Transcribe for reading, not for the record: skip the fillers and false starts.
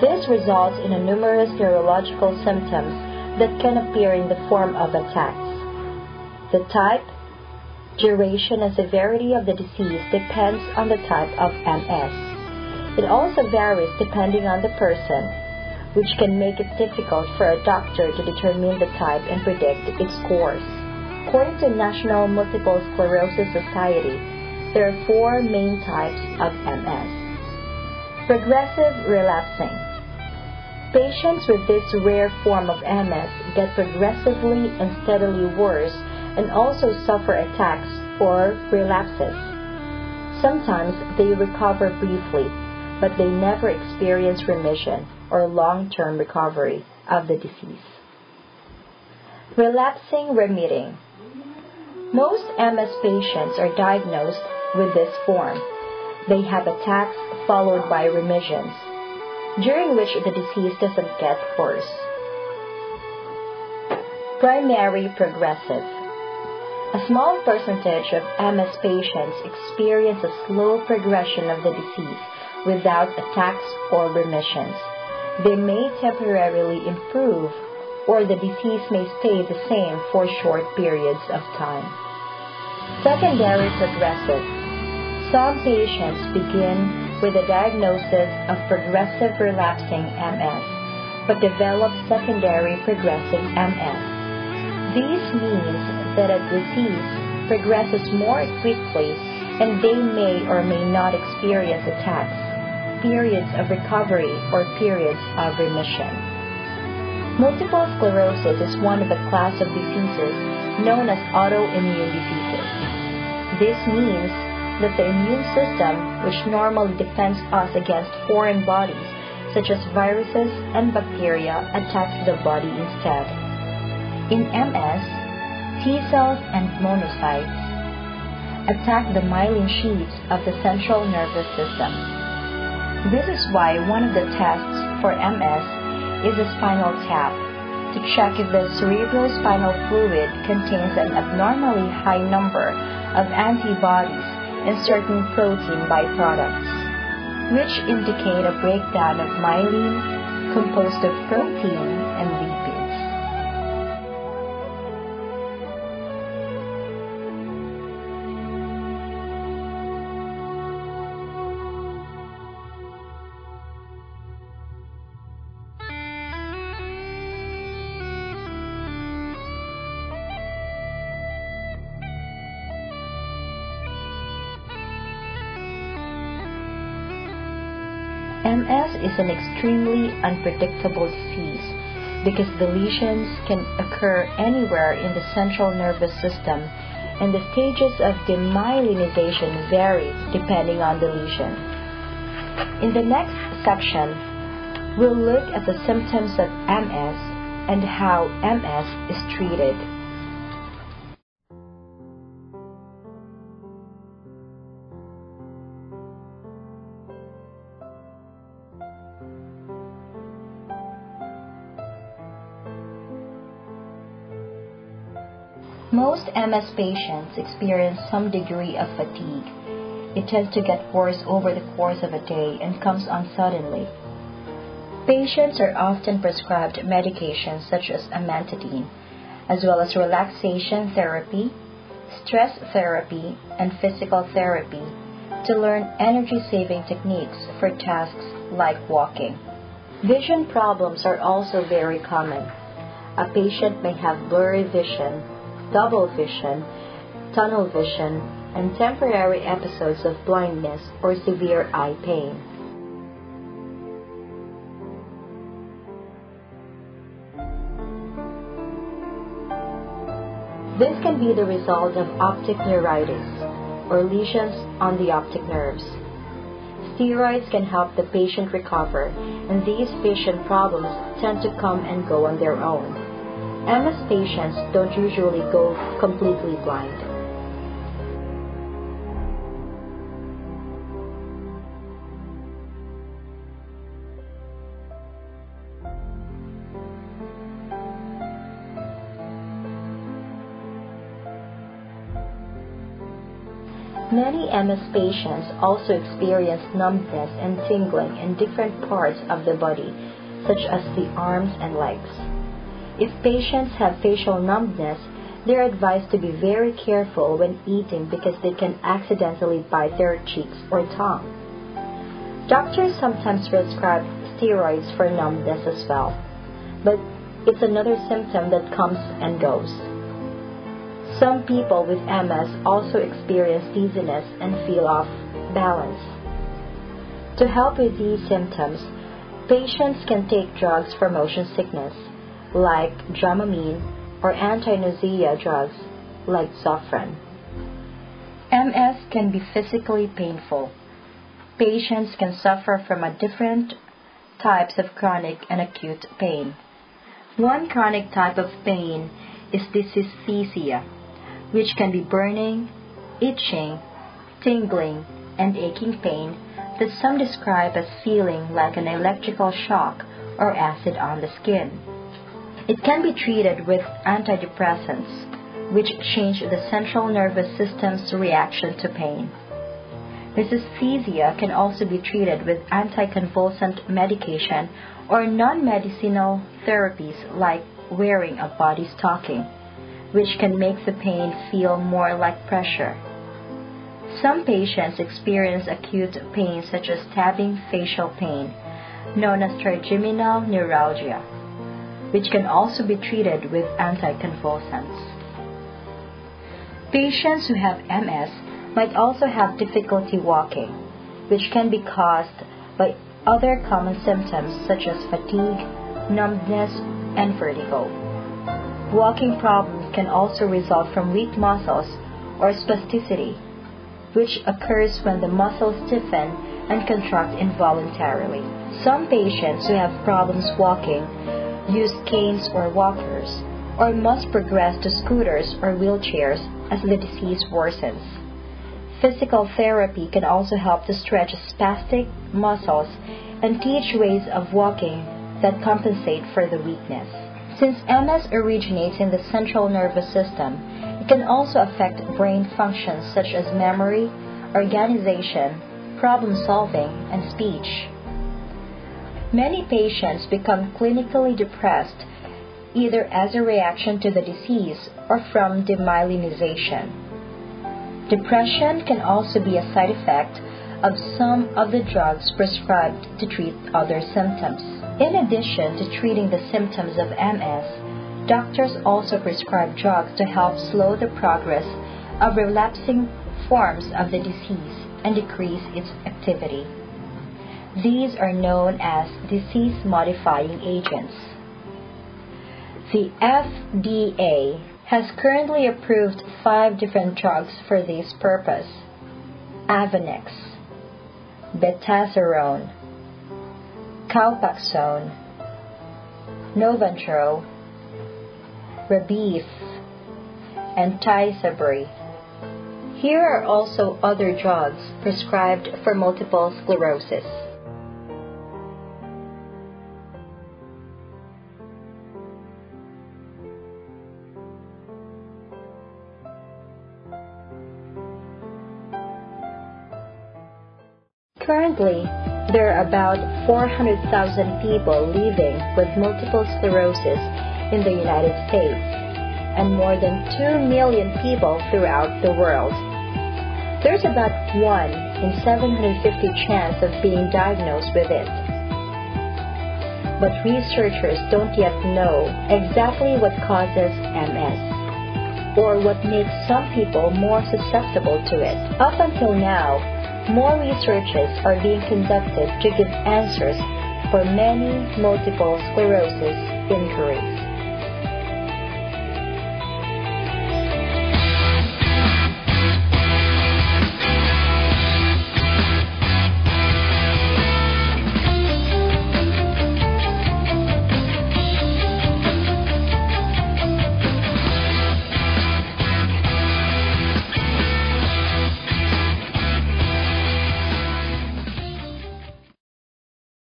This results in numerous neurological symptoms that can appear in the form of attacks. The type, duration, and severity of the disease depends on the type of MS. It also varies depending on the person, which can make it difficult for a doctor to determine the type and predict its course. According to National Multiple Sclerosis Society, there are 4 main types of MS. Progressive relapsing. Patients with this rare form of MS get progressively and steadily worse and also suffer attacks or relapses. Sometimes they recover briefly, but they never experience remission or long-term recovery of the disease. Relapsing remitting. Most MS patients are diagnosed with this form. They have attacks followed by remissions, during which the disease doesn't get worse. Primary progressive. A small percentage of MS patients experience a slow progression of the disease without attacks or remissions. They may temporarily improve, or the disease may stay the same for short periods of time. Secondary progressive. Some patients begin with a diagnosis of progressive relapsing MS, but develop secondary progressive MS. This means that a disease progresses more quickly and they may or may not experience attacks, periods of recovery, or periods of remission. Multiple sclerosis is one of a class of diseases known as autoimmune diseases. This means that the immune system, which normally defends us against foreign bodies such as viruses and bacteria, attacks the body instead. In MS, T cells and monocytes attack the myelin sheaths of the central nervous system. This is why one of the tests for MS is a spinal tap to check if the cerebrospinal fluid contains an abnormally high number of antibodies and certain protein byproducts, which indicate a breakdown of myelin composed of protein and lipids. MS is an extremely unpredictable disease because the lesions can occur anywhere in the central nervous system, and the stages of demyelinization vary depending on the lesion. In the next section, we'll look at the symptoms of MS and how MS is treated. Most MS patients experience some degree of fatigue. It tends to get worse over the course of a day and comes on suddenly. Patients are often prescribed medications such as amantadine, as well as relaxation therapy, stress therapy, and physical therapy to learn energy-saving techniques for tasks like walking. Vision problems are also very common. A patient may have blurry vision, double vision, tunnel vision, and temporary episodes of blindness or severe eye pain. This can be the result of optic neuritis, or lesions on the optic nerves. Steroids can help the patient recover, and these vision problems tend to come and go on their own. MS patients don't usually go completely blind. Many MS patients also experience numbness and tingling in different parts of the body, such as the arms and legs. If patients have facial numbness, they are advised to be very careful when eating because they can accidentally bite their cheeks or tongue. Doctors sometimes prescribe steroids for numbness as well, but it's another symptom that comes and goes. Some people with MS also experience dizziness and feel off balance. To help with these symptoms, patients can take drugs for motion sickness, like Dramamine, or anti-nausea drugs, like Zofran. MS can be physically painful. Patients can suffer from different types of chronic and acute pain. One chronic type of pain is dysesthesia, which can be burning, itching, tingling, and aching pain that some describe as feeling like an electrical shock or acid on the skin. It can be treated with antidepressants, which change the central nervous system's reaction to pain. Dysesthesia can also be treated with anticonvulsant medication or non-medicinal therapies like wearing a body stocking, which can make the pain feel more like pressure. Some patients experience acute pain such as stabbing facial pain, known as trigeminal neuralgia, which can also be treated with anticonvulsants. Patients who have MS might also have difficulty walking, which can be caused by other common symptoms such as fatigue, numbness, and vertigo. Walking problems can also result from weak muscles or spasticity, which occurs when the muscles stiffen and contract involuntarily. Some patients who have problems walking use canes or walkers, or must progress to scooters or wheelchairs as the disease worsens. Physical therapy can also help to stretch spastic muscles and teach ways of walking that compensate for the weakness. Since MS originates in the central nervous system, it can also affect brain functions such as memory, organization, problem solving, and speech. Many patients become clinically depressed either as a reaction to the disease or from demyelinization. Depression can also be a side effect of some of the drugs prescribed to treat other symptoms. In addition to treating the symptoms of MS, doctors also prescribe drugs to help slow the progress of relapsing forms of the disease and decrease its activity. These are known as disease-modifying agents. The FDA has currently approved 5 different drugs for this purpose: Avonex, Betaseron, Calpaxone, Novantro, Rebif, and Tysabri. Here are also other drugs prescribed for multiple sclerosis. Currently, there are about 400,000 people living with multiple sclerosis in the United States, and more than 2 million people throughout the world. There's about 1 in 750 chance of being diagnosed with it. But researchers don't yet know exactly what causes MS, or what makes some people more susceptible to it. Up until now, more researches are being conducted to give answers for many multiple sclerosis injuries.